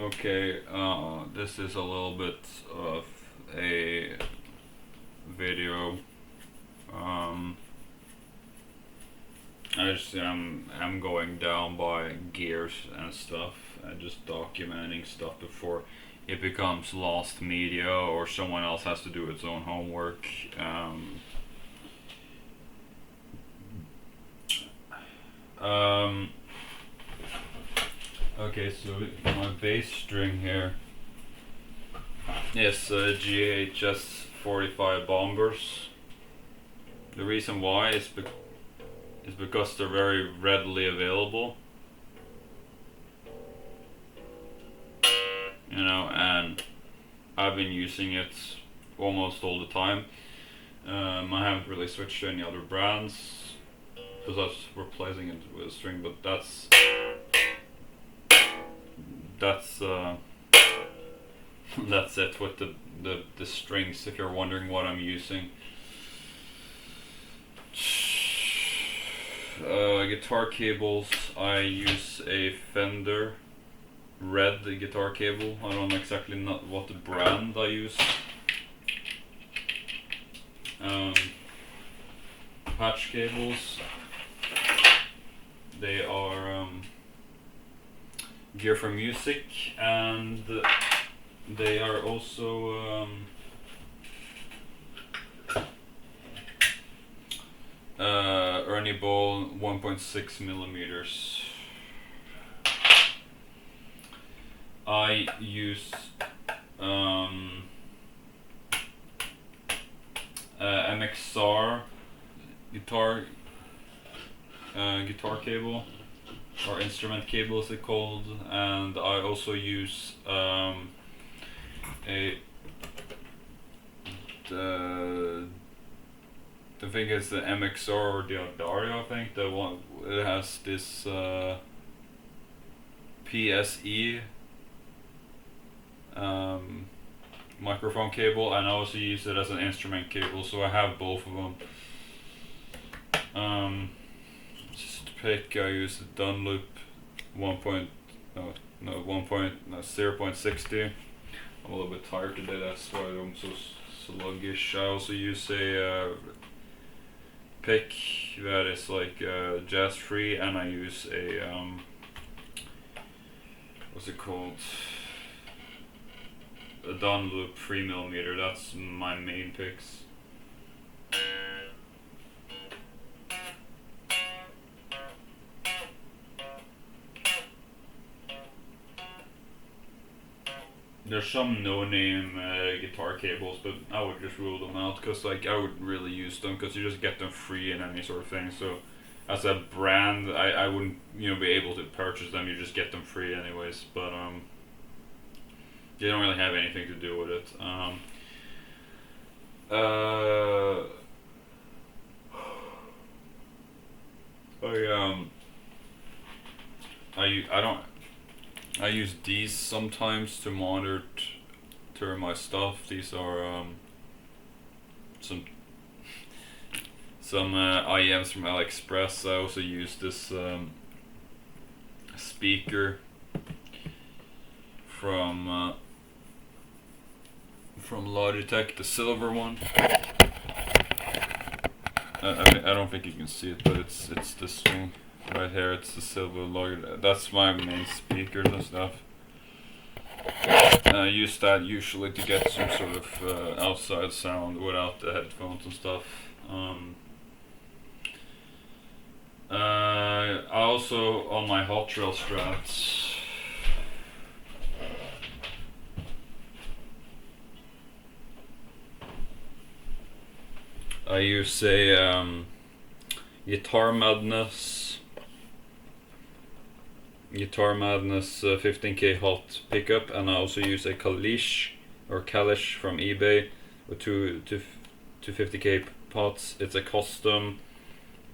Okay, this is a little bit of a video. Um, I'm going down by gears and stuff and just documenting stuff before it becomes lost media or someone else has to do its own homework. Um, okay, so my bass string here is GHS 45 Bombers. The reason why is because they're very readily available. And I've been using it almost all the time. I haven't really switched to any other brands because I was replacing it with a string, but that's that's it with the strings. If you're wondering what I'm using, guitar cables. I use a Fender red guitar cable. I don't know exactly not what the brand I use. Patch cables. They are Gear for Music, and they are also Ernie Ball 1.6 millimeters. I use MXR guitar cable, or instrument cable is it called, and I also use I think it's the MXR or the Audario. I think the one it has this PSE microphone cable, and I also use it as an instrument cable, so I have both of them. Just to pick, I use the Dunlop 0.60. I'm a little bit tired today, that's why I'm so sluggish. I also use a pick that is like jazz free, and I use a what's it called? A Dunlop 3mm. That's my main picks. There's some no-name guitar cables, but I would just rule them out because I wouldn't really use them because you just get them free in any sort of thing. So as a brand, I wouldn't be able to purchase them. You just get them free anyways. But they don't really have anything to do with it. I use these sometimes to monitor my stuff. These are some IEMs from AliExpress. I also use this speaker from Logitech, the silver one. I don't think you can see it, but it's this thing right here. It's the silver Logitech. That's my main speakers and stuff. I use that usually to get some sort of outside sound without the headphones and stuff. I also, on my Hot Trail Strats, I use a Guitar Madness 15K hot pickup, and I also use a Kalish from eBay with two 50K pots. It's a custom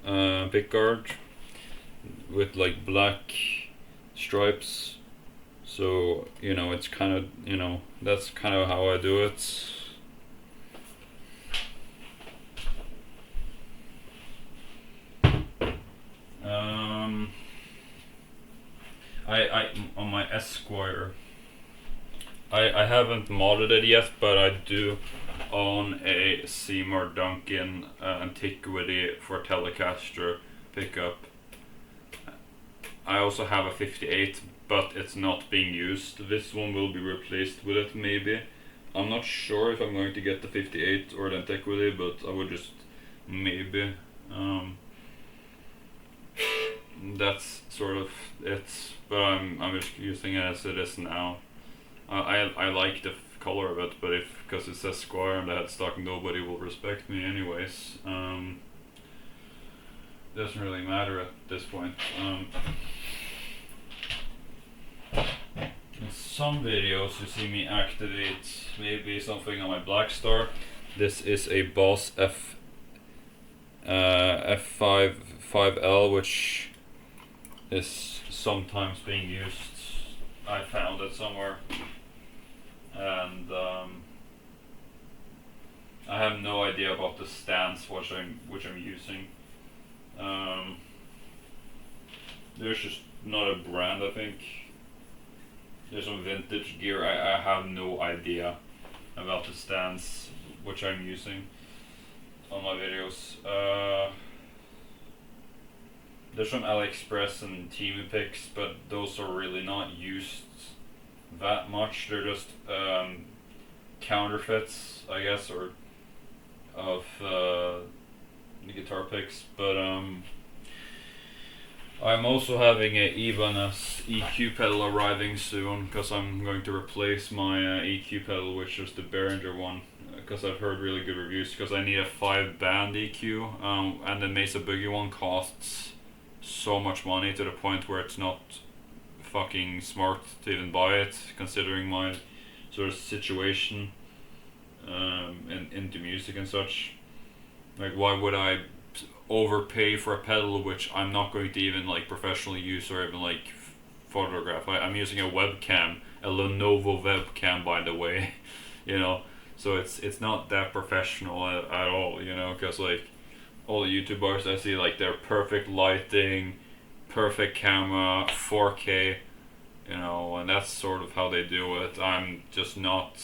pickguard with like black stripes, so it's kind of that's kind of how I do it. I on my Esquire I haven't modded it yet, but I do own a Seymour Duncan Antiquity for Telecaster pickup. I also have a 58, but it's not being used. This one will be replaced with it, maybe. I'm not sure if I'm going to get the 58 or the Antiquity, but I would just maybe. That's sort of it, but I'm just using it as it is now. I like the color of it, but if because it says Squire on the headstock, nobody will respect me anyways. Doesn't really matter at this point. In some videos you see me activate maybe something on my Blackstar. This is a Boss F5 5L, which is sometimes being used. I found it somewhere, and I have no idea about the stance which I'm using. There's just not a brand. I think there's some vintage gear. I have no idea about the stance which I'm using on my videos. There's some AliExpress and Temu picks, but those are really not used that much. They're just counterfeits, I guess, or of the guitar picks. But I'm also having a Ibanez EQ pedal arriving soon, because I'm going to replace my EQ pedal, which is the Behringer one, because I've heard really good reviews, because I need a 5-band EQ, and the Mesa Boogie one costs so much money to the point where it's not fucking smart to even buy it, considering my sort of situation into music and such. Like, why would I overpay for a pedal which I'm not going to even like professionally use or even like photograph? I'm using a webcam, a Lenovo webcam, by the way, you know, so it's not that professional at all, you know, because like all the YouTubers I see, like, they're perfect lighting, perfect camera, 4K, you know, and that's sort of how they do it. I'm just not,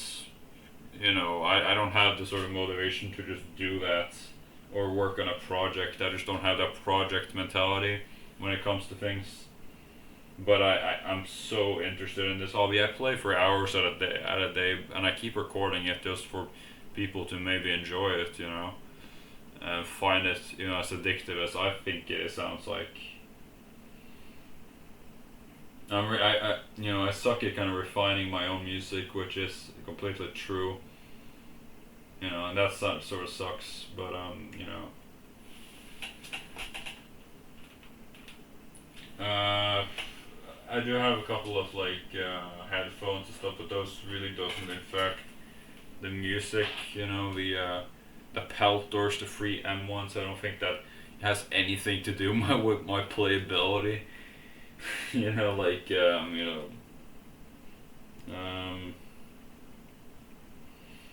you know, I don't have the sort of motivation to just do that or work on a project. I just don't have that project mentality when it comes to things. But I'm so interested in this hobby. I play for hours at a day, and I keep recording it just for people to maybe enjoy it, you know, and find it, you know, as addictive as I think it sounds like. You know, I suck at kind of refining my own music, which is completely true. You know, and that sort of sucks, but you know. I do have a couple of like headphones and stuff, but those really doesn't affect the music. You know, the Peltors, the free M1s. I don't think that has anything to do with my playability. You know, like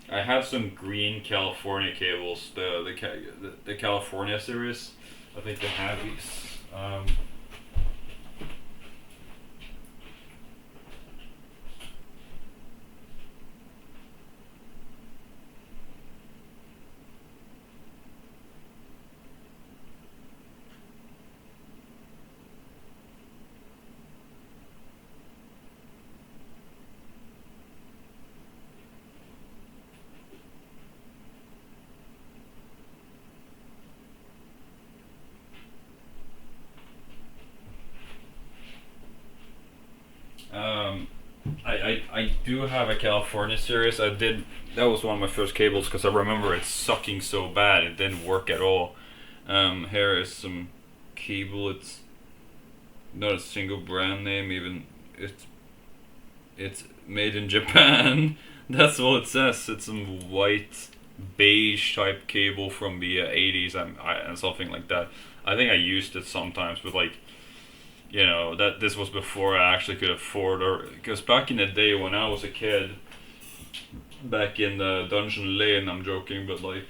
I have some green California cables, the California series. I think they have these. I do have a California series. That was one of my first cables, because I remember it sucking so bad it didn't work at all. Here is some cable. It's not a single brand name even. It's made in Japan. That's all it says. It's some white beige type cable from the 80s and something like that. I think I used it sometimes, but like, you know, that this was before I actually could afford, or because back in the day when I was a kid, back in the Dungeon Lane, I'm joking, but like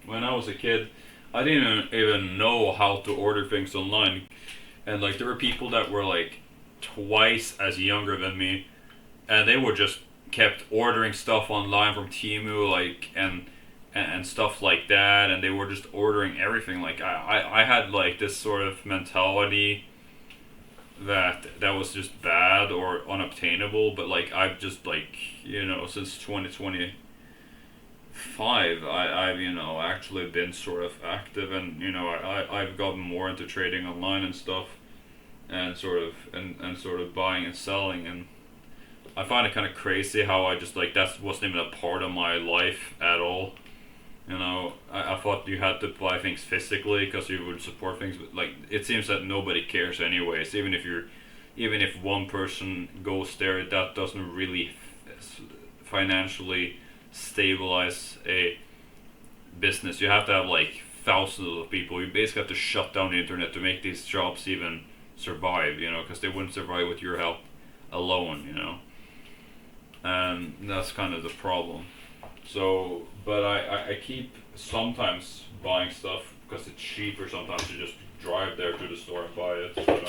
when I was a kid, I didn't even know how to order things online, and like there were people that were like twice as younger than me, and they were just kept ordering stuff online from Temu, like and stuff like that, and they were just ordering everything. Like I had like this sort of mentality that was just bad or unobtainable, but like I've just like, since 2025 I've actually been sort of active, and I've gotten more into trading online and stuff, and sort of buying and selling, and I find it kind of crazy how I just like that wasn't even a part of my life at all. I thought you had to buy things physically because you would support things, but like it seems that nobody cares anyways. Even if one person goes there, that doesn't really financially stabilize a business. You have to have like thousands of people. You basically have to shut down the internet to make these shops even survive. Because they wouldn't survive with your help alone. And that's kind of the problem. So, but I keep sometimes buying stuff because it's cheaper sometimes to just drive there to the store and buy it. But,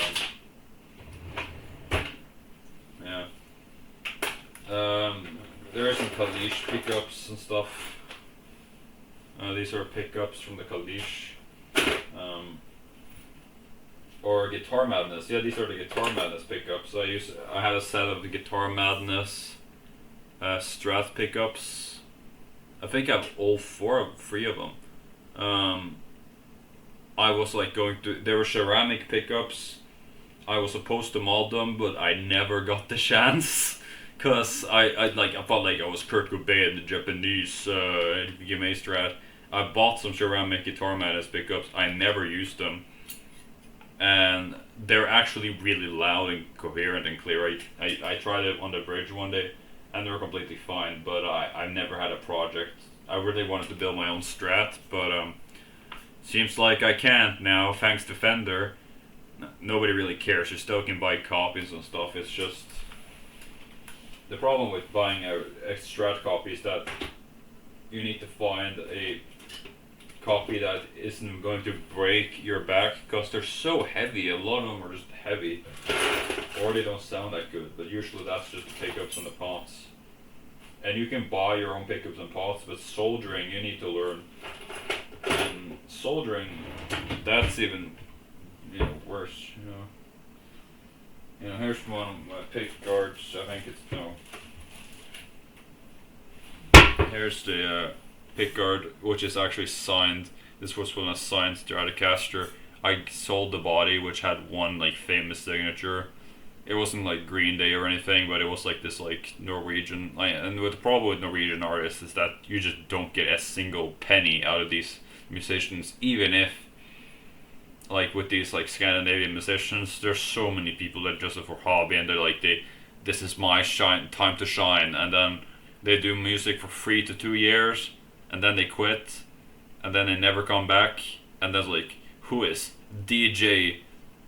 yeah. There are some Kalish pickups and stuff. These are pickups from the Kalish. Or Guitar Madness. Yeah, these are the Guitar Madness pickups. I had a set of the Guitar Madness Strat pickups. I think I have all three of them. I was like they were ceramic pickups. I was supposed to mod them, but I never got the chance. Cause I felt like I was Kurt Cobain, the Japanese VMA Strat. I bought some ceramic Guitar Madness pickups. I never used them, and they're actually really loud and coherent and clear. I tried it on the bridge one day, and they were completely fine. But I never had a project. I really wanted to build my own Strat, but seems like I can't now, thanks to Fender. Nobody really cares. You still can buy copies and stuff. It's just the problem with buying a Strat copy is that you need to find a copy that isn't going to break your back because they're so heavy. A lot of them are just heavy, or they don't sound that good. But usually that's just the pickups and the pots. And you can buy your own pickups and pots, but soldering you need to learn. And soldering, that's even worse. Here's one of my pick guards. I think it's Here's the pick guard, which is actually signed. This was from a signed Stratocaster. I sold the body, which had one like famous signature. It wasn't like Green Day or anything, but it was like this like Norwegian. And the problem with Norwegian artists is that you just don't get a single penny out of these musicians, even if like with these like Scandinavian musicians, there's so many people that just for hobby, and they're like this is my time to shine, and then they do music for 3 to 2 years, and then they quit, and then they never come back, and then like who is DJ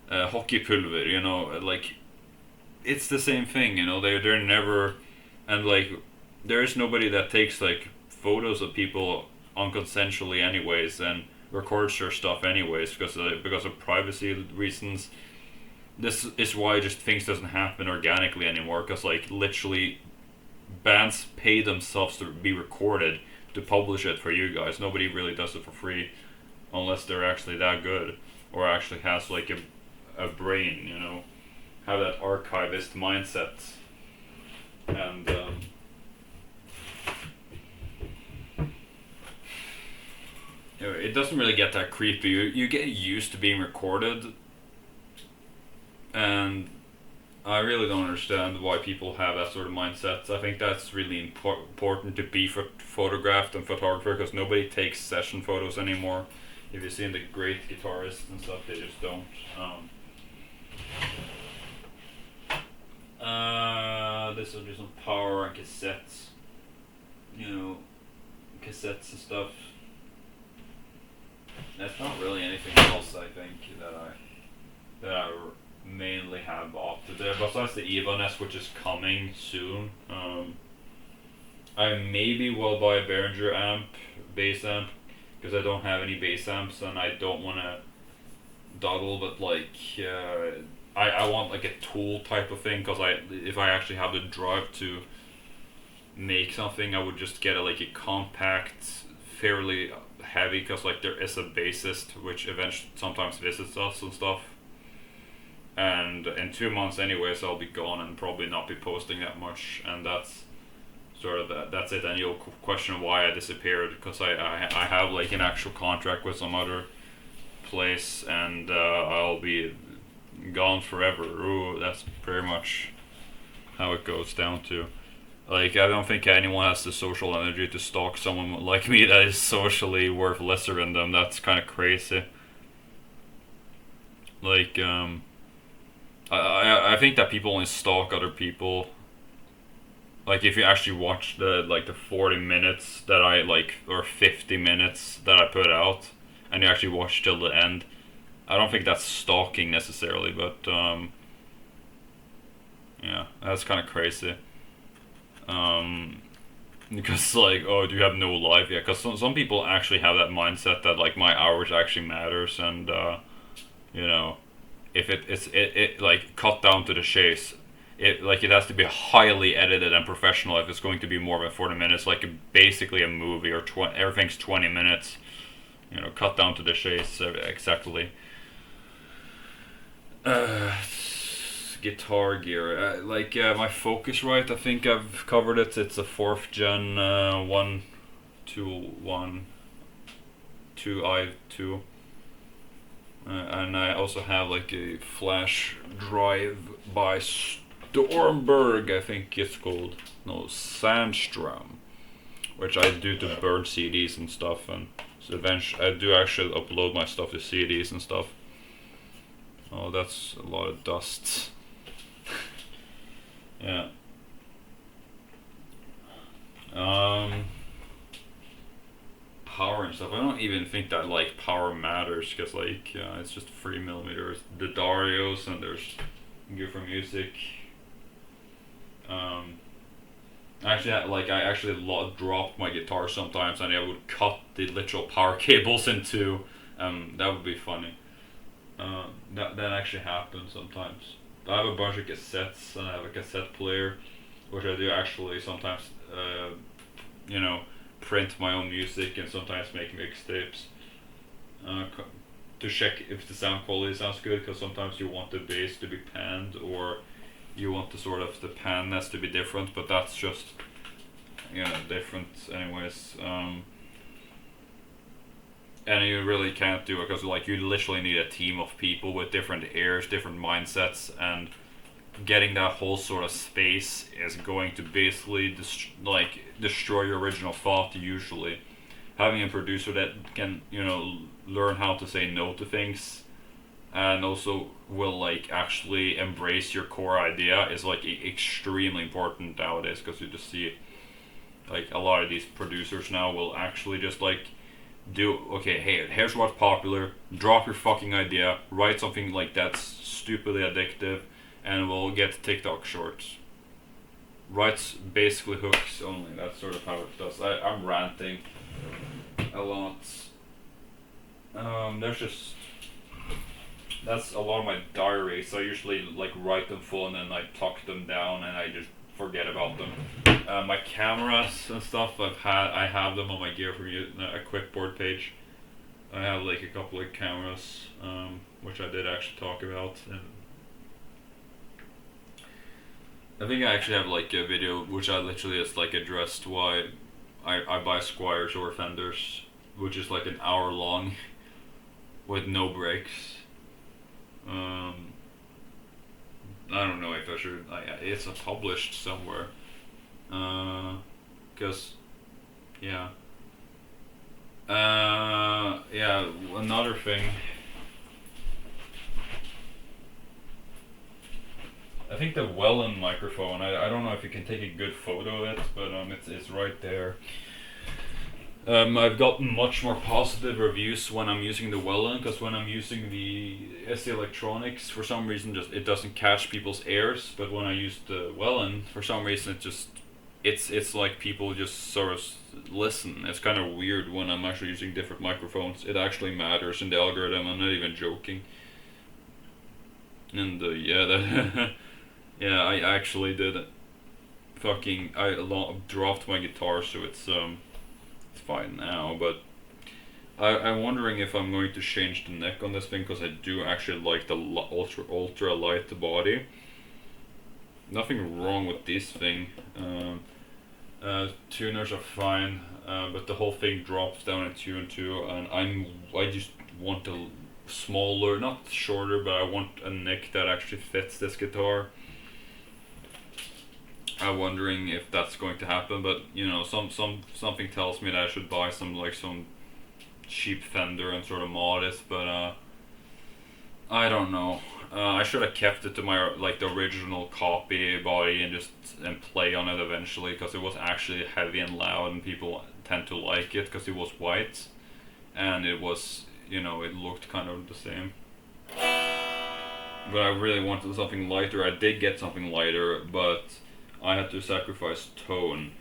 Hockeypulver, like it's the same thing, they're never, and like there is nobody that takes like photos of people unconsensually anyways and records their stuff anyways because of privacy reasons. This is why just things doesn't happen organically anymore, because like literally bands pay themselves to be recorded to publish it for you guys. Nobody really does it for free unless they're actually that good or actually has like a brain, have that archivist mindset. And it doesn't really get that creepy. You get used to being recorded, and I really don't understand why people have that sort of mindset. I think that's really important to be photographed and photographer, because nobody takes session photos anymore. If you've seen the great guitarists and stuff, they just don't. This will be some power and cassettes. Cassettes and stuff. That's not really anything else, I think, that I mainly have opted there. Besides the Ibanez, which is coming soon. I maybe will buy a Behringer amp, bass amp, because I don't have any bass amps and I don't want to dawdle, but like, I want like a tool type of thing, because if I actually have the drive to make something, I would just get like a compact, fairly heavy, because like there is a bassist which eventually sometimes visits us and stuff. And in 2 months anyways, I'll be gone and probably not be posting that much, and that's sort of that's it. And you'll question why I disappeared, because I have like an actual contract with some other place, and I'll be gone forever. Ooh, that's pretty much how it goes down to. Like, I don't think anyone has the social energy to stalk someone like me that is socially worth lesser than them. That's kind of crazy. Like, I think that people only stalk other people. Like, if you actually watch the 40 minutes that I like, or 50 minutes that I put out, and you actually watch till the end, I don't think that's stalking necessarily, but yeah, that's kind of crazy. Because like, oh, do you have no life? Yeah, because some people actually have that mindset that like my hours actually matters, and you know, if it like cut down to the chase, it has to be highly edited and professional if it's going to be more than 40 minutes, like basically a movie, or everything's 20 minutes, you know, cut down to the chase exactly. Guitar gear, my Focusrite, I think I've covered it. It's a 4th gen 121 2i2, and I also have like a flash drive by Stormberg, I think it's called. No, Sandstrom, which I do to burn CDs and stuff, and so eventually I do actually upload my stuff to CDs and stuff. Oh, that's a lot of dust. Yeah. Power and stuff. I don't even think that like power matters, because like it's just 3mm. The Darios, and there's Gear for Music. I actually dropped my guitar sometimes, and I would cut the literal power cables into. That would be funny. That actually happens sometimes. I have a bunch of cassettes, and I have a cassette player, which I do actually sometimes, you know, print my own music, and sometimes make mixtapes to check if the sound quality sounds good, because sometimes you want the bass to be panned, or you want the panness to be different, but that's just, you know, different anyways. And you really can't do it, because like you literally need a team of people with different ears, different mindsets, and getting that whole sort of space is going to basically destroy your original thought. Usually, having a producer that can, you know, learn how to say no to things, and also will like actually embrace your core idea, is like extremely important nowadays, because you just see like a lot of these producers now will actually just like okay, hey, here's what's popular, drop your fucking idea, write something like that's stupidly addictive, and we'll get TikTok shorts. Writes basically hooks only. That's sort of how it does. I'm ranting a lot. That's a lot of my diaries. I usually like write them full, and then I tuck them down, and I just forget about them. My cameras and stuff, I have them on my Gear for Equipboard page. I have like a couple of cameras, which I did actually talk about. And I think I actually have like a video which I literally just like addressed why I buy Squiers or Fenders, which is like an hour long with no breaks. I don't know if I should. It's published somewhere. Cause, yeah. Yeah. Another thing. I think the Wellen microphone. I don't know if you can take a good photo of it, but it's right there. I've gotten much more positive reviews when I'm using the Wellen, because when I'm using the SC Electronics, for some reason it doesn't catch people's ears. But when I use the Wellen, for some reason it's like people just sort of listen. It's kind of weird when I'm actually using different microphones. It actually matters in the algorithm. I'm not even joking. And yeah, that yeah, I actually did fucking dropped my guitar, so it's fine now. But I'm wondering if I'm going to change the neck on this thing because I do actually like the ultra light body. Nothing wrong with this thing. Tuners are fine, but the whole thing drops down at 2 and 2, and I just want a smaller, not shorter, but I want a neck that actually fits this guitar. I'm wondering if that's going to happen, but something tells me that I should buy some cheap Fender and sort of mod it, but I don't know. I should have kept it to my like the original copy body and play on it eventually because it was actually heavy and loud and people tend to like it because it was white and it was it looked kind of the same. But I really wanted something lighter. I did get something lighter, but I had to sacrifice tone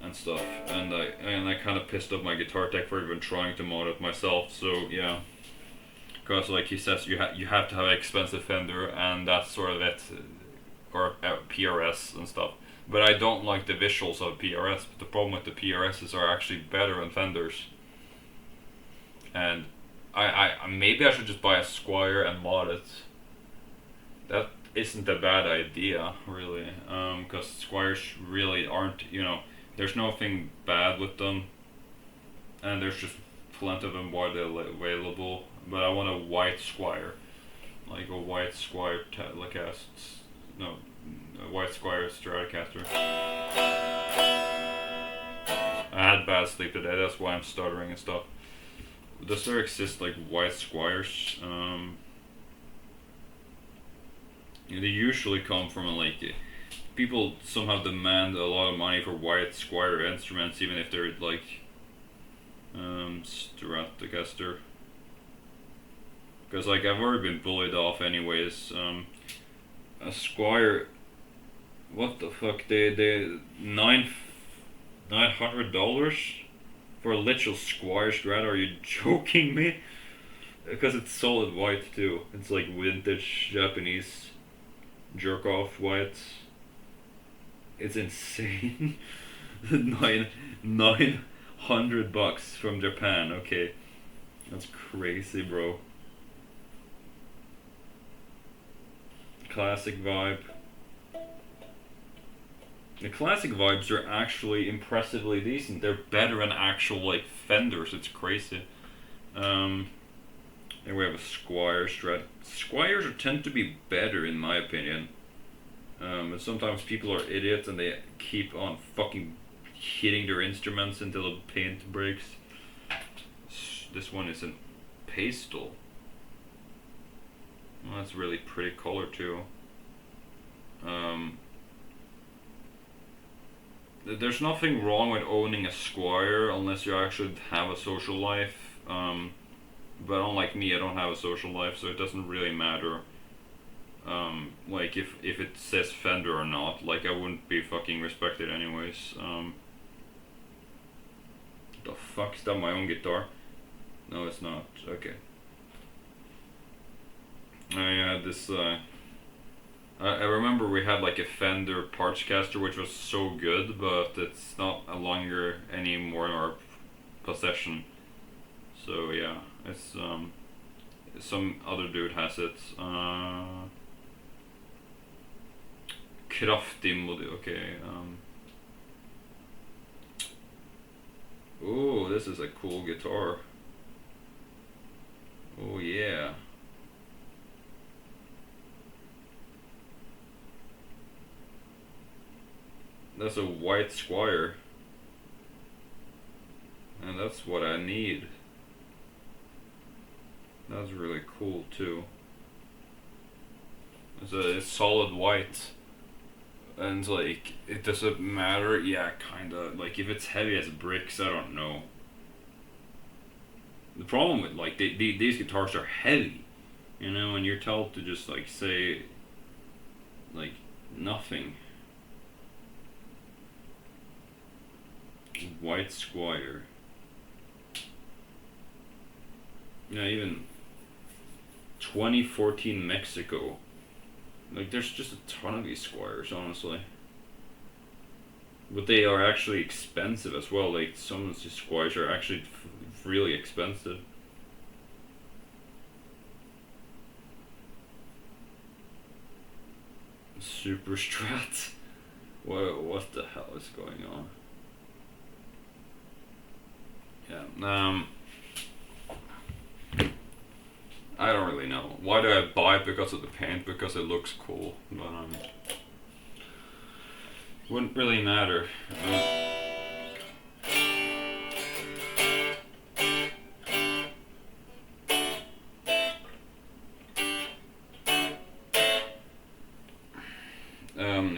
and stuff, and I kind of pissed off my guitar tech for even trying to mod it myself. So yeah. Because like he says, you have to have an expensive Fender, and that's sort of it, or PRS and stuff. But I don't like the visuals of PRS. But the problem with the PRSs are actually better than Fenders. And I maybe I should just buy a Squier and mod it. That isn't a bad idea, really. Because Squiers really aren't. There's nothing bad with them, and there's just plenty of them widely available. But I want a white Squier, like a white Squier no, a white Squier Stratocaster. I had bad sleep today. That's why I'm stuttering and stuff. Does there exist like white Squiers? They usually come from like people somehow demand a lot of money for white Squier instruments, even if they're like Stratocaster. Because like I've already been bullied off anyways. A Squier, what the fuck? They $900 for a literal Squier Strat? Are you joking me? Because it's solid white too. It's like vintage Japanese jerk off white. It's insane. $900 from Japan. Okay, that's crazy, bro. Classic vibe. The classic vibes are actually impressively decent. They're better than actual like Fenders. It's crazy. And we have a Squier Strat. Squiers tend to be better in my opinion. But sometimes people are idiots and they keep on fucking hitting their instruments until the paint breaks. This one is a pastel. Well, that's really pretty color too. There's nothing wrong with owning a Squier unless you actually have a social life. But unlike me, I don't have a social life, so it doesn't really matter. Like if it says Fender or not, like I wouldn't be fucking respected anyways. The fuck, is that my own guitar? No, it's not. Okay. I had this. I remember we had like a Fender Partscaster which was so good, but it's not a longer anymore in our possession. So yeah, it's some other dude has it. Crafty mod. Okay. Oh, this is a cool guitar. Oh yeah. That's a white Squier. And that's what I need. That's really cool too. It's solid white. And like, it doesn't matter. Yeah, kinda. Like, if it's heavy as bricks, I don't know. The problem with like these guitars are heavy, and you're told to just like say like nothing. White Squier. Yeah, even 2014 Mexico. Like, there's just a ton of these Squiers, honestly. But they are actually expensive as well. Like, some of these Squiers are actually really expensive. Super Strat. What the hell is going on? Yeah. I don't really know. Why do I buy it? Because of the paint? Because it looks cool. But wouldn't really matter.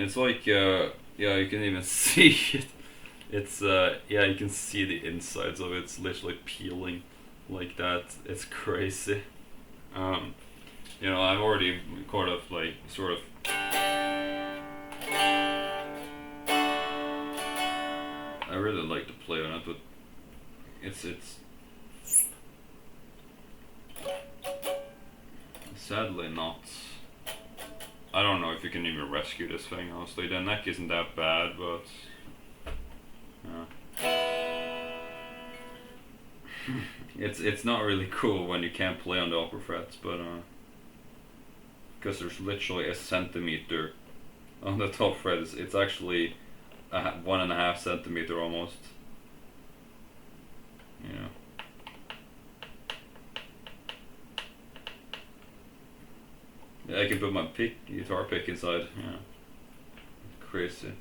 It's like yeah, you can even see it. It's yeah, you can see the insides of it. It's literally peeling like that. It's crazy. Um, I've already sort of. I really like to play on it, but it's sadly not. I don't know if you can even rescue this thing. Honestly, the neck isn't that bad, but it's not really cool when you can't play on the upper frets, but because there's literally a centimeter on the top fret. It's actually 1.5 centimeter almost. You know. Yeah, I can put my guitar pick inside. Yeah, crazy.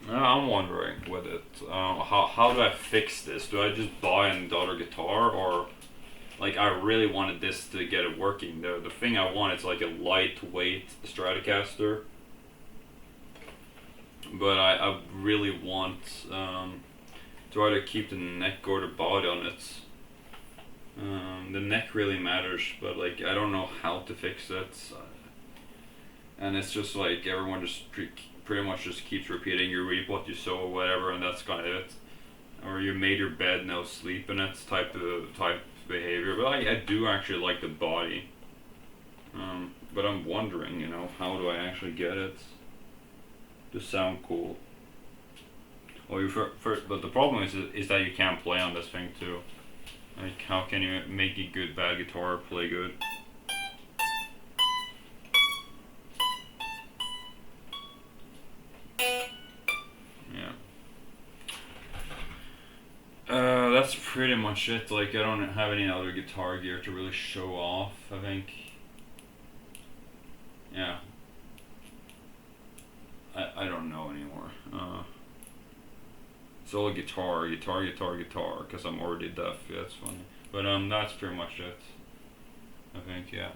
I'm wondering with it, how do I fix this? Do I just buy another guitar, or like I really wanted this to get it working? The thing I want is like a lightweight Stratocaster, but I really want to either keep the neck or the body on it. The neck really matters, but like I don't know how to fix it, and it's just like everyone just pretty much just keeps repeating, you reap what you sow or whatever, and that's kind of it. Or you made your bed, now sleep in it type behavior. But I do actually like the body. But I'm wondering, how do I actually get it to sound cool? Well, but the problem is that you can't play on this thing too. Like, how can you make a good bad guitar play good? Yeah. That's pretty much it. Like, I don't have any other guitar gear to really show off, I think. Yeah. I don't know anymore. It's all guitar, because I'm already deaf. Yeah, it's funny. But that's pretty much it, I think. Yeah.